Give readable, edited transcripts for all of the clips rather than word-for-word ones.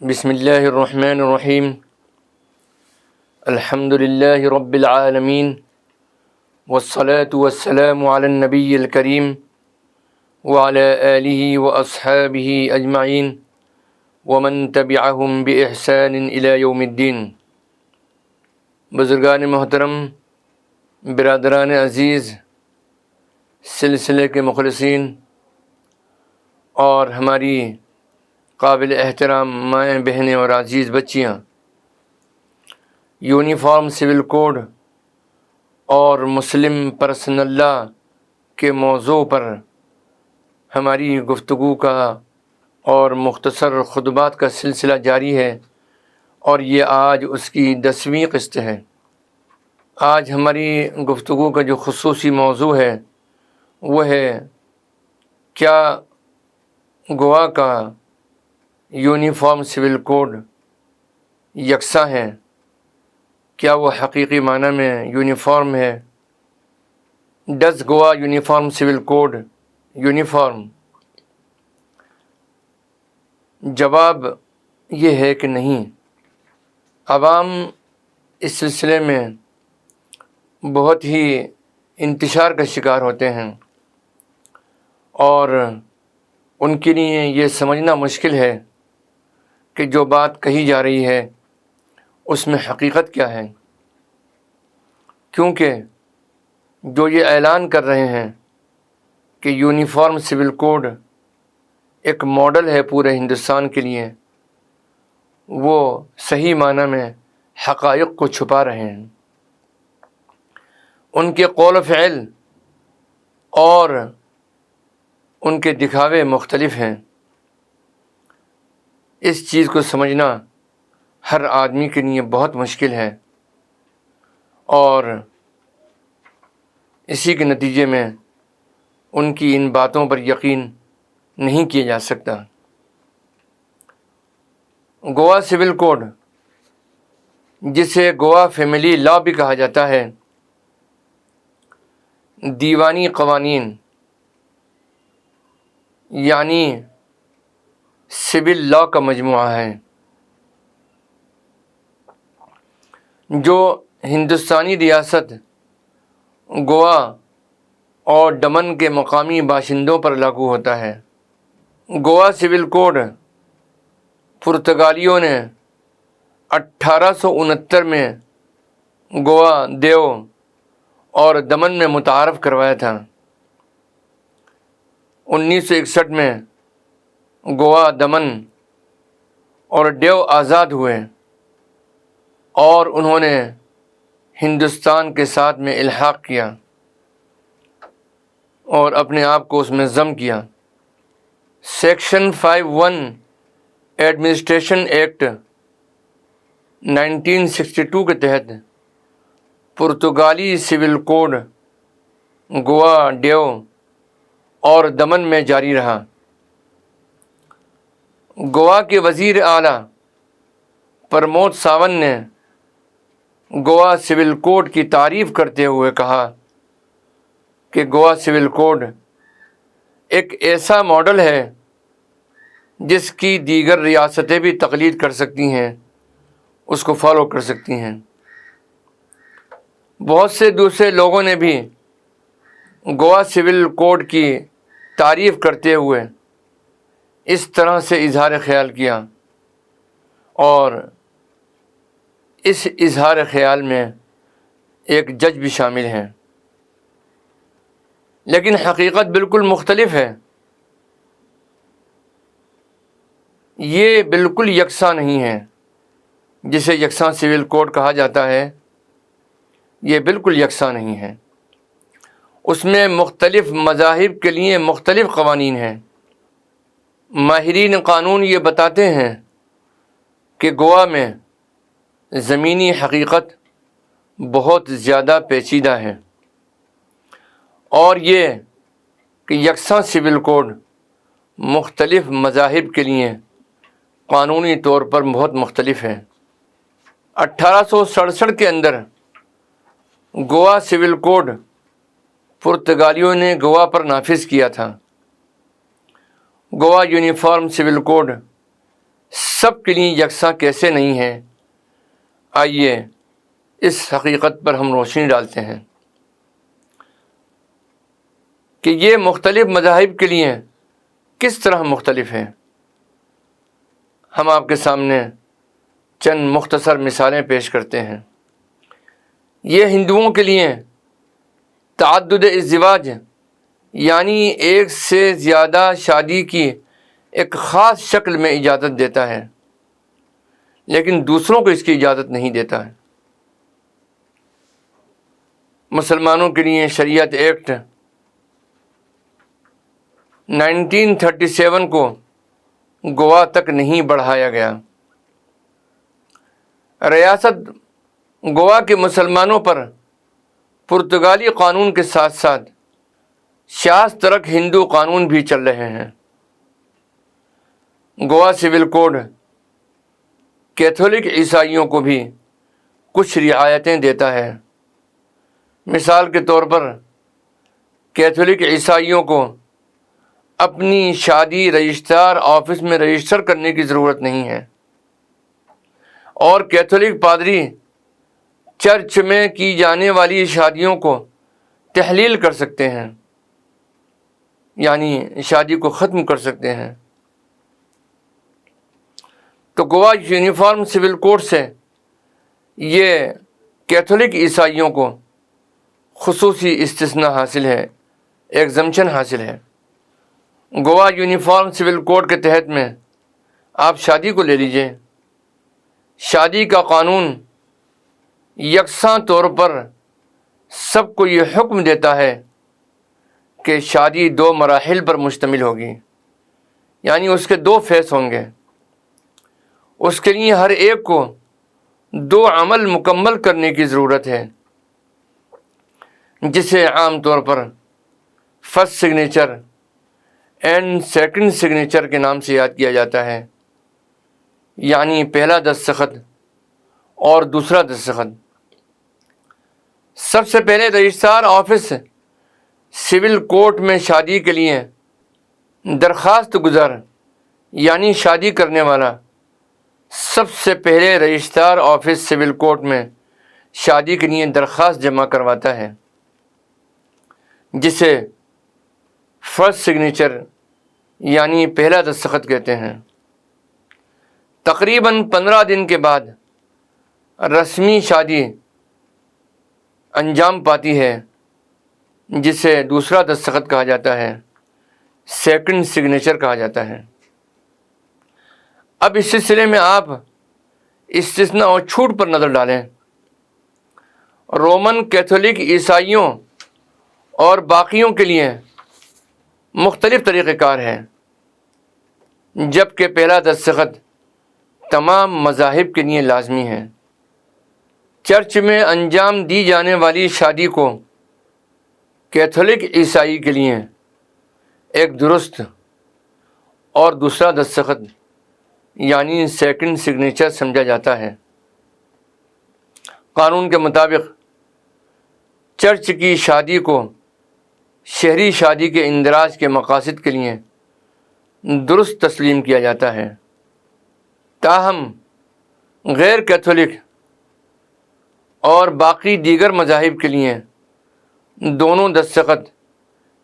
بسم اللہ الرحمن الرحیم الحمد للہ رب العالمین والصلاة والسلام علی النبی الکریم وعلی آلہ واصحابہ اجمعین ومن تبعہم بإحسان الی یوم الدین۔ بزرگان محترم، برادران عزیز، سلسلے کے مخلصین اور ہماری قابل احترام مائیں بہنیں اور عزیز بچیاں، یونیفارم سول کوڈ اور مسلم پرسنل لا کے موضوع پر ہماری گفتگو کا اور مختصر خطبات کا سلسلہ جاری ہے، اور یہ آج اس کی 10ویں قسط ہے۔ آج ہماری گفتگو کا جو خصوصی موضوع ہے وہ ہے کیا گوا کا یونیفارم سول کوڈ یکساں ہے؟ کیا وہ حقیقی معنی میں یونیفارم ہے؟ Does Goa uniform civil code uniform? جواب یہ ہے کہ نہیں۔ عوام اس سلسلے میں بہت ہی انتشار کا شکار ہوتے ہیں، اور ان کے لیے یہ سمجھنا مشکل ہے کہ جو بات کہی جا رہی ہے اس میں حقیقت کیا ہے، کیونکہ جو یہ اعلان کر رہے ہیں کہ یونیفارم سول کوڈ ایک ماڈل ہے پورے ہندوستان کے لیے، وہ صحیح معنی میں حقائق کو چھپا رہے ہیں۔ ان کے قول و فعل اور ان کے دکھاوے مختلف ہیں۔ اس چیز کو سمجھنا ہر آدمی کے لیے بہت مشکل ہے، اور اسی کے نتیجے میں ان کی ان باتوں پر یقین نہیں کیا جا سکتا۔ گوا سول کوڈ، جسے گوا فیملی لا بھی کہا جاتا ہے، دیوانی قوانین یعنی سول لا کا مجموعہ ہے جو ہندوستانی ریاست گوا اور دمن کے مقامی باشندوں پر لاگو ہوتا ہے۔ گوا سول کوڈ پرتگالیوں نے 1869 میں گوا، دیو اور دمن میں متعارف کروایا تھا۔ 1961 میں گوا، دمن اور دیو آزاد ہوئے، اور انہوں نے ہندوستان کے ساتھ میں الحاق کیا اور اپنے آپ کو اس میں ضم کیا۔ سیکشن 51 ایڈمنسٹریشن ایکٹ 1962 کے تحت پرتگالی سول کوڈ گوا، دیو اور دمن میں جاری رہا۔ گوا کے وزیر اعلیٰ پرمود ساونت نے گوا سول کوڈ کی تعریف کرتے ہوئے کہا کہ گوا سول کوڈ ایک ایسا ماڈل ہے جس کی دیگر ریاستیں بھی تقلید کر سکتی ہیں، اس کو فالو کر سکتی ہیں۔ بہت سے دوسرے لوگوں نے بھی گوا سول کوڈ کی تعریف کرتے ہوئے اس طرح سے اظہار خیال کیا، اور اس اظہار خیال میں ایک جج بھی شامل ہیں، لیکن حقیقت بالکل مختلف ہے۔ یہ بالکل یکساں نہیں ہے۔ جسے یکساں سول کوڈ کہا جاتا ہے، یہ بالکل یکساں نہیں ہے۔ اس میں مختلف مذاہب کے لیے مختلف قوانین ہیں۔ ماہرین قانون یہ بتاتے ہیں کہ گوا میں زمینی حقیقت بہت زیادہ پیچیدہ ہے، اور یہ کہ یکساں سول کوڈ مختلف مذاہب کے لیے قانونی طور پر بہت مختلف ہے۔ 1867 کے اندر گوا سول کوڈ پرتگالیوں نے گوا پر نافذ کیا تھا۔ گوا یونیفارم سول کوڈ سب کے لیے یکساں کیسے نہیں ہیں؟ آئیے اس حقیقت پر ہم روشنی ڈالتے ہیں کہ یہ مختلف مذاہب کے لیے کس طرح مختلف ہیں۔ ہم آپ کے سامنے چند مختصر مثالیں پیش کرتے ہیں۔ یہ ہندوؤں کے لیے تعدد ازدواج یعنی ایک سے زیادہ شادی کی ایک خاص شکل میں اجازت دیتا ہے، لیکن دوسروں کو اس کی اجازت نہیں دیتا ہے۔ مسلمانوں کے لیے شریعت ایکٹ 1937 کو گوا تک نہیں بڑھایا گیا۔ ریاست گوا کے مسلمانوں پر پرتگالی قانون کے ساتھ ساتھ شاذ ترک ہندو قانون بھی چل رہے ہیں۔ گوا سول کوڈ کیتھولک عیسائیوں کو بھی کچھ رعایتیں دیتا ہے۔ مثال کے طور پر کیتھولک عیسائیوں کو اپنی شادی رجسٹرار آفس میں رجسٹر کرنے کی ضرورت نہیں ہے، اور کیتھولک پادری چرچ میں کی جانے والی شادیوں کو تحلیل کر سکتے ہیں، یعنی شادی کو ختم کر سکتے ہیں۔ تو گوا یونیفارم سول کوڈ سے یہ کیتھولک عیسائیوں کو خصوصی استثناء حاصل ہے، ایگزمپشن حاصل ہے۔ گوا یونیفارم سول کوڈ کے تحت میں آپ شادی کو لے لیجئے۔ شادی کا قانون یکساں طور پر سب کو یہ حکم دیتا ہے کہ شادی 2 مراحل پر مشتمل ہوگی، یعنی اس کے 2 فیس ہوں گے۔ اس کے لیے ہر ایک کو 2 عمل مکمل کرنے کی ضرورت ہے، جسے عام طور پر first signature and second signature کے نام سے یاد کیا جاتا ہے، یعنی پہلا دستخط اور دوسرا دستخط۔ سب سے پہلے رجسٹرار آفس سول کورٹ میں شادی کے لیے درخواست گزار یعنی شادی کرنے والا سب سے پہلے رجسٹرار آفس سول کورٹ میں شادی کے لیے درخواست جمع کرواتا ہے، جسے فرسٹ سگنیچر یعنی پہلا دستخط کہتے ہیں۔ تقریباً 15 دن کے بعد رسمی شادی انجام پاتی ہے، جسے دوسرا دستخط کہا جاتا ہے، سیکنڈ سگنیچر کہا جاتا ہے۔ اب اس سلسلے میں آپ استثناء اور چھوٹ پر نظر ڈالیں۔ رومن کیتھولک عیسائیوں اور باقیوں کے لیے مختلف طریقہ کار ہے، جبکہ پہلا دستخط تمام مذاہب کے لیے لازمی ہے۔ چرچ میں انجام دی جانے والی شادی کو کیتھولک عیسائی کے لیے ایک درست اور دوسرا دستخط یعنی سیکنڈ سگنیچر سمجھا جاتا ہے۔ قانون کے مطابق چرچ کی شادی کو شہری شادی کے اندراج کے مقاصد کے لیے درست تسلیم کیا جاتا ہے، تاہم غیر کیتھولک اور باقی دیگر مذاہب کے لیے دونوں دستخط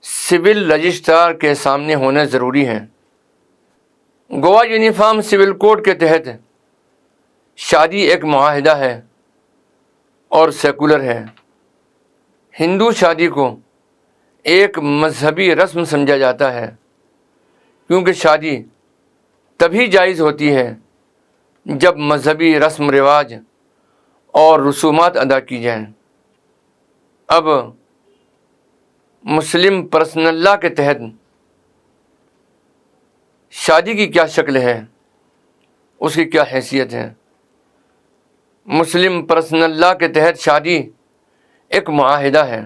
سول رجسٹرار کے سامنے ہونے ضروری ہیں۔ گوا یونیفارم سول کوڈ کے تحت شادی ایک معاہدہ ہے اور سیکولر ہے۔ ہندو شادی کو ایک مذہبی رسم سمجھا جاتا ہے، کیونکہ شادی تبھی جائز ہوتی ہے جب مذہبی رسم رواج اور رسومات ادا کی جائیں۔ اب مسلم پرسنل لاء کے تحت شادی کی کیا شکل ہے، اس کی کیا حیثیت ہے؟ مسلم پرسنل لاء کے تحت شادی ایک معاہدہ ہے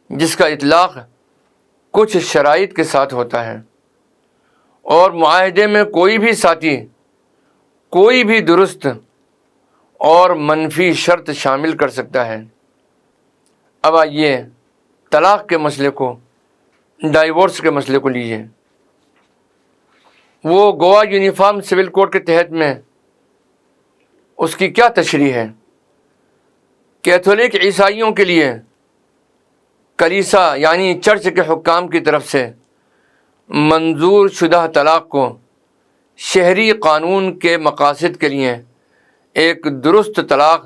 جس کا اطلاق کچھ شرائط کے ساتھ ہوتا ہے، اور معاہدے میں کوئی بھی ساتھی کوئی بھی درست اور منفی شرط شامل کر سکتا ہے۔ اب آئیے طلاق کے مسئلے کو، ڈائیورس کے مسئلے کو لیجیے۔ وہ گوا یونیفارم سول کوڈ کے تحت میں اس کی کیا تشریح ہے؟ کیتھولک عیسائیوں کے لیے کلیسا یعنی چرچ کے حکام کی طرف سے منظور شدہ طلاق کو شہری قانون کے مقاصد کے لیے ایک درست طلاق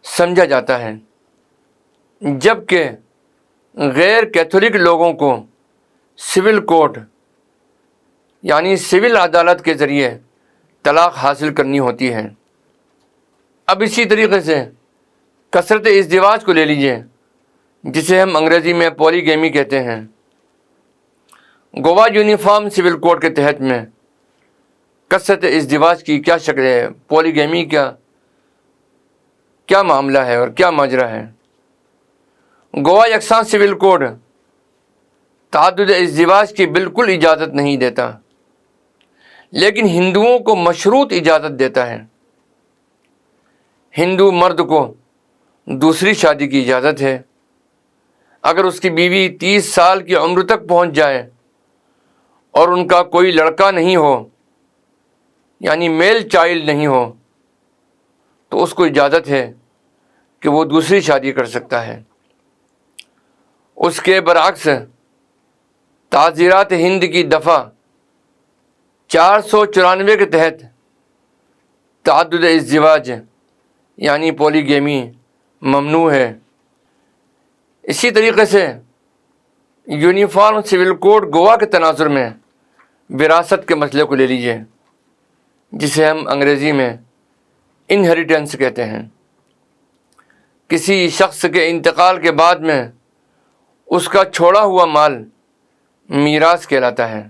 سمجھا جاتا ہے، جبکہ غیر کیتھولک لوگوں کو سول کوڈ یعنی سول عدالت کے ذریعے طلاق حاصل کرنی ہوتی ہے۔ اب اسی طریقے سے کثرت ازدواج کو لے لیجئے، جسے ہم انگریزی میں پولی گیمی کہتے ہیں۔ گوا یونیفارم سول کوڈ کے تحت میں کثرت ازدواج کی کیا شکل ہے؟ پولی گیمی کا کیا معاملہ ہے اور کیا ماجرا ہے؟ گوا یکساں سول کوڈ تعدد ازدواج کی بالکل اجازت نہیں دیتا، لیکن ہندوؤں کو مشروط اجازت دیتا ہے۔ ہندو مرد کو دوسری شادی کی اجازت ہے اگر اس کی بیوی 30 سال کی عمر تک پہنچ جائے اور ان کا کوئی لڑکا نہیں ہو یعنی میل چائلڈ نہیں ہو، تو اس کو اجازت ہے کہ وہ دوسری شادی کر سکتا ہے۔ اس کے برعکس تعزیرات ہند کی دفعہ 494 کے تحت تعدد ازدواج یعنی پولی گیمی ممنوع ہے۔ اسی طریقے سے یونیفارم سول کوڈ گوا کے تناظر میں وراثت کے مسئلے کو لے لیجئے، جسے ہم انگریزی میں انہیریٹنس کہتے ہیں۔ کسی شخص کے انتقال کے بعد میں اس کا چھوڑا ہوا مال میراث کہلاتا ہے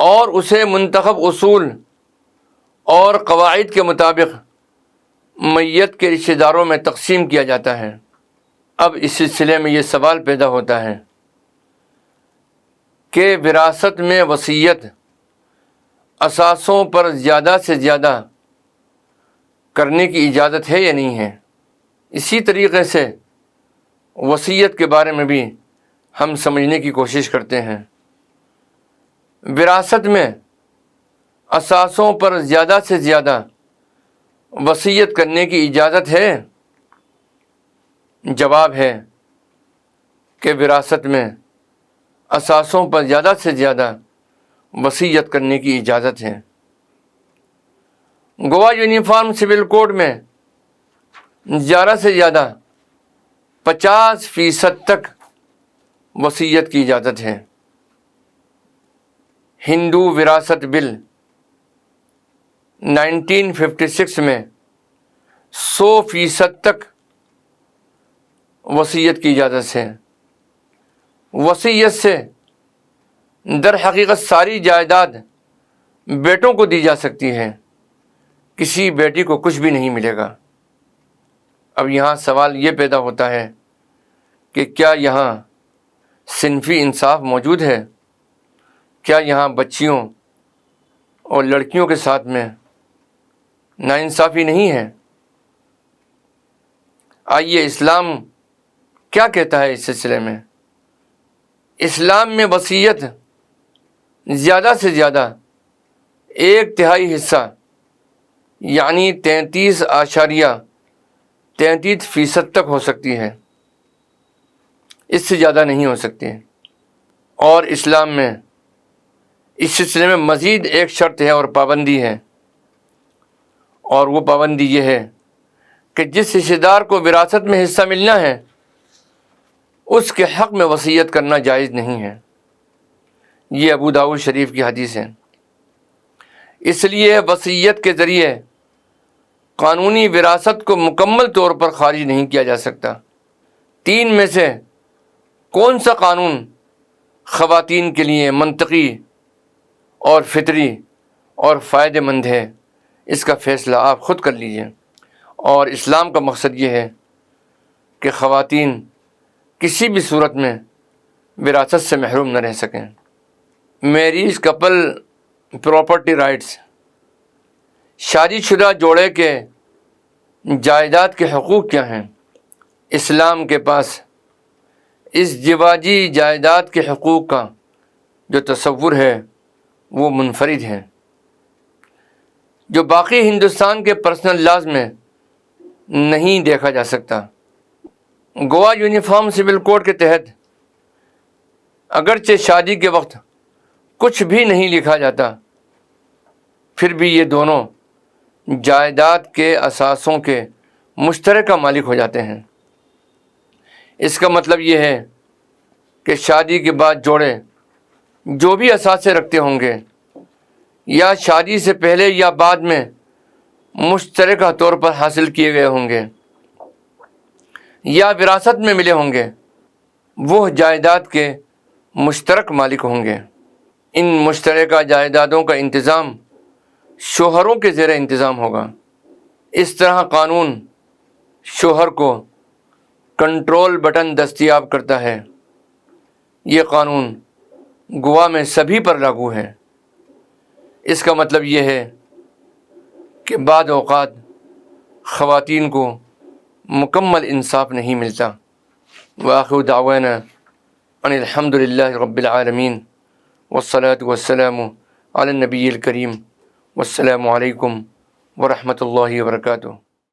اور اسے منتخب اصول اور قواعد کے مطابق میت کے رشتہ داروں میں تقسیم کیا جاتا ہے۔ اب اس سلسلے میں یہ سوال پیدا ہوتا ہے کہ وراثت میں وصیت اثاثوں پر زیادہ سے زیادہ کرنے کی اجازت ہے یا نہیں ہے؟ اسی طریقے سے وصیت کے بارے میں بھی ہم سمجھنے کی کوشش کرتے ہیں۔ وراثت میں اثاثوں پر زیادہ سے زیادہ وصیت کرنے کی اجازت ہے؟ جواب ہے کہ وراثت میں اثاثوں پر زیادہ سے زیادہ وصیت کرنے کی اجازت ہے۔ گوا یونیفارم سول کوڈ میں زیادہ سے زیادہ 50% تک وصیت کی اجازت ہے۔ ہندو وراثت بل 1956 میں 100% تک وصیت کی اجازت ہے۔ وصیت سے در حقیقت ساری جائیداد بیٹوں کو دی جا سکتی ہے، کسی بیٹی کو کچھ بھی نہیں ملے گا۔ اب یہاں سوال یہ پیدا ہوتا ہے کہ کیا یہاں صنفی انصاف موجود ہے؟ کیا یہاں بچیوں اور لڑکیوں کے ساتھ میں ناانصافی نہیں ہے؟ آئیے اسلام کیا کہتا ہے اس سلسلے میں۔ اسلام میں وصیت زیادہ سے زیادہ 1/3 حصہ یعنی 33.33% تک ہو سکتی ہے، اس سے زیادہ نہیں ہو سکتی۔ اور اسلام میں اس سلسلے میں مزید ایک شرط ہے اور پابندی ہے، اور وہ پابندی یہ ہے کہ جس حصے دار کو وراثت میں حصہ ملنا ہے اس کے حق میں وصیت کرنا جائز نہیں ہے۔ یہ ابو داؤد شریف کی حدیث ہے۔ اس لیے وصیت کے ذریعے قانونی وراثت کو مکمل طور پر خارج نہیں کیا جا سکتا۔ 3 میں سے کون سا قانون خواتین کے لیے منطقی اور فطری اور فائدہ مند ہے، اس کا فیصلہ آپ خود کر لیجئے۔ اور اسلام کا مقصد یہ ہے کہ خواتین کسی بھی صورت میں وراثت سے محروم نہ رہ سکیں۔ میریج کپل پراپرٹی رائٹس، شادی شدہ جوڑے کے جائیداد کے حقوق کیا ہیں؟ اسلام کے پاس ازدواجی جائیداد کے حقوق کا جو تصور ہے وہ منفرد ہیں، جو باقی ہندوستان کے پرسنل لاز میں نہیں دیکھا جا سکتا۔ گوا یونیفارم سول کوڈ کے تحت اگرچہ شادی کے وقت کچھ بھی نہیں لکھا جاتا، پھر بھی یہ دونوں جائیداد کے اثاثوں کے مشترکہ مالک ہو جاتے ہیں۔ اس کا مطلب یہ ہے کہ شادی کے بعد جوڑے جو بھی اثاثے رکھتے ہوں گے یا شادی سے پہلے یا بعد میں مشترکہ طور پر حاصل کیے گئے ہوں گے یا وراثت میں ملے ہوں گے، وہ جائیداد کے مشترک مالک ہوں گے۔ ان مشترکہ جائیدادوں کا انتظام شوہروں کے زیر انتظام ہوگا۔ اس طرح قانون شوہر کو کنٹرول بٹن دستیاب کرتا ہے۔ یہ قانون گوا میں سبھی پر لاگو ہے۔ اس کا مطلب یہ ہے کہ بعض اوقات خواتین کو مکمل انصاف نہیں ملتا۔ وآخر دعوانا ان الحمد للہ رب العالمین والصلاة والسلام علی النبی الکریم، والسلام علیکم ورحمۃ اللہ وبرکاتہ۔